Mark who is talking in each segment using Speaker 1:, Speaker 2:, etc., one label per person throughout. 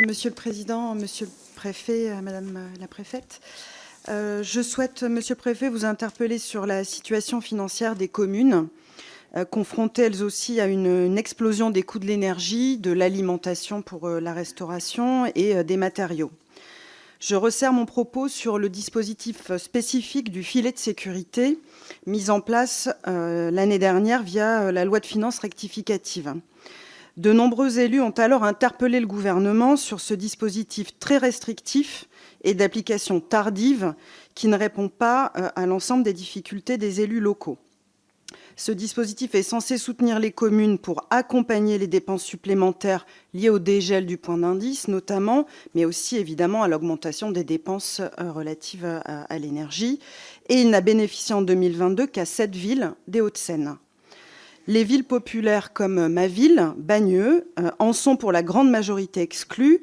Speaker 1: Monsieur le Président, Monsieur le Préfet, Madame la Préfète, je souhaite, Monsieur le Préfet, vous interpeller sur la situation financière des communes, confrontées elles aussi à une explosion des coûts de l'énergie, de l'alimentation pour la restauration et des matériaux. Je resserre mon propos sur le dispositif spécifique du filet de sécurité mis en place l'année dernière via la loi de finances rectificative. De nombreux élus ont alors interpellé le gouvernement sur ce dispositif très restrictif et d'application tardive qui ne répond pas à l'ensemble des difficultés des élus locaux. Ce dispositif est censé soutenir les communes pour accompagner les dépenses supplémentaires liées au dégel du point d'indice notamment, mais aussi évidemment à l'augmentation des dépenses relatives à l'énergie. Et il n'a bénéficié en 2022 qu'à 7 villes des Hauts-de-Seine. Les villes populaires comme ma ville, Bagneux, en sont pour la grande majorité exclues.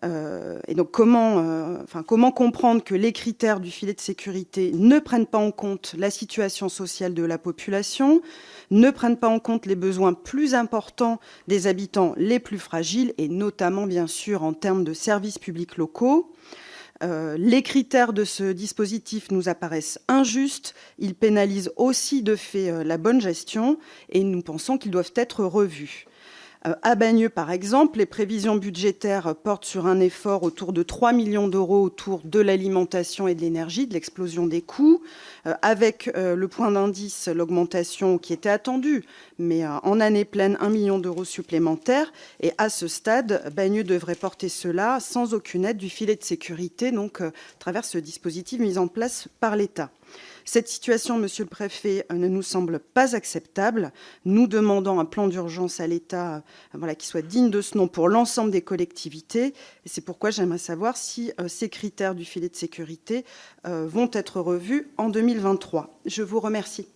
Speaker 1: Et donc comment comprendre que les critères du filet de sécurité ne prennent pas en compte la situation sociale de la population, ne prennent pas en compte les besoins plus importants des habitants les plus fragiles, et notamment bien sûr en termes de services publics locaux. Les critères de ce dispositif nous apparaissent injustes. Ils pénalisent aussi de fait la bonne gestion et nous pensons qu'ils doivent être revus. À Bagneux, par exemple, les prévisions budgétaires portent sur un effort autour de 3 millions d'euros autour de l'alimentation et de l'énergie, de l'explosion des coûts, avec le point d'indice, l'augmentation qui était attendue, mais en année pleine, 1 million d'euros supplémentaires. Et à ce stade, Bagneux devrait porter cela sans aucune aide du filet de sécurité, donc à travers ce dispositif mis en place par l'État. Cette situation, Monsieur le Préfet, ne nous semble pas acceptable. Nous demandons un plan d'urgence à l'État qui soit digne de ce nom pour l'ensemble des collectivités. Et c'est pourquoi j'aimerais savoir si ces critères du filet de sécurité vont être revus en 2023. Je vous remercie.